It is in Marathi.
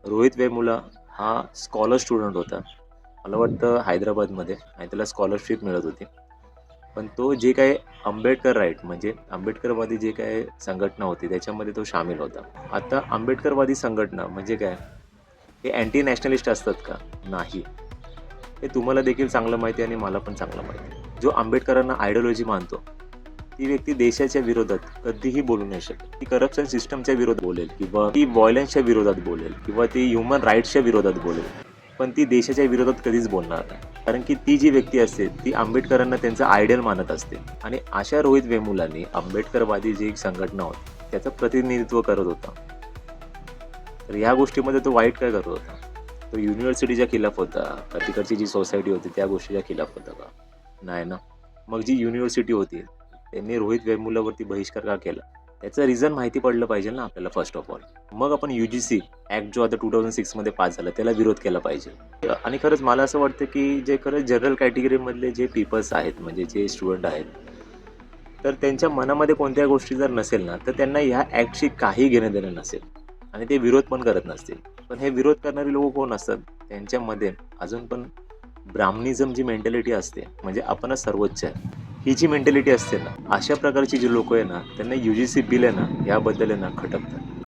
रोहित वेमुला हा स्कॉलर स्टुडंट होता. मला वाटतं हैदराबादमध्ये आणि त्याला स्कॉलरशिप मिळत होती. पण तो जे काही आंबेडकर राईट म्हणजे आंबेडकरवादी जे काही संघटना होती त्याच्यामध्ये तो सामील होता. आता आंबेडकरवादी संघटना म्हणजे काय? हे अँटी नॅशनलिस्ट असतात का? नाही. हे तुम्हाला देखील चांगलं माहिती आहे आणि मला पण चांगलं माहिती आहे. जो आंबेडकरांना आयडिओलॉजी मानतो, ती व्यक्ती देशाच्या विरोधात कधीही बोलू नाही शकत. ती करप्शन सिस्टमच्या विरोधात बोलेल किंवा ती व्हायलन्सच्या विरोधात बोलेल किंवा ती ह्युमन राईट्सच्या विरोधात बोलेल. पण ती देशाच्या विरोधात कधीच बोलणार नाही. कारण की ती जी व्यक्ती असते ती आंबेडकरांना त्यांचा आयडियल मानत असते. आणि अशा रोहित वेमुलांनी आंबेडकरवादी जी एक संघटना होती त्याचं प्रतिनिधित्व करत होता. तर ह्या गोष्टीमध्ये तो वाईट काय करत होता? तो युनिव्हर्सिटीच्या खिलाफ होता का तिकडची जी सोसायटी होती त्या गोष्टीच्या खिलाफ होता का? नाही ना. मग जी युनिव्हर्सिटी होती त्यांनी रोहित वेमुलावरती बहिष्कार का केला? त्याचं रिझन माहिती पडलं पाहिजे ना आपल्याला फर्स्ट ऑफ ऑल. मग आपण UGC ॲक्ट जो आता 2006 मध्ये पास झाला त्याला विरोध केला पाहिजे. आणि खरंच मला असं वाटतं की जे खरंच जनरल कॅटेगरीमधले जे पीपल्स आहेत म्हणजे जे स्टुडंट आहेत, तर त्यांच्या मनामध्ये कोणत्या गोष्टी जर नसेल ना तर त्यांना ह्या ॲक्टशी काही घेणं देणं नसेल आणि ते विरोध पण करत नसतील. पण हे विरोध करणारे लोक कोण असतात? त्यांच्यामध्ये अजून पण ब्राह्मणिझम जी मेंटॅलिटी असते म्हणजे आपणच सर्वोच्च आहे, ही जी मेंटॅलिटी असते ना, अशा प्रकारची जी लोक आहे ना त्यांना UGC बिल आहे ना याबद्दल आहे ना खटकतात.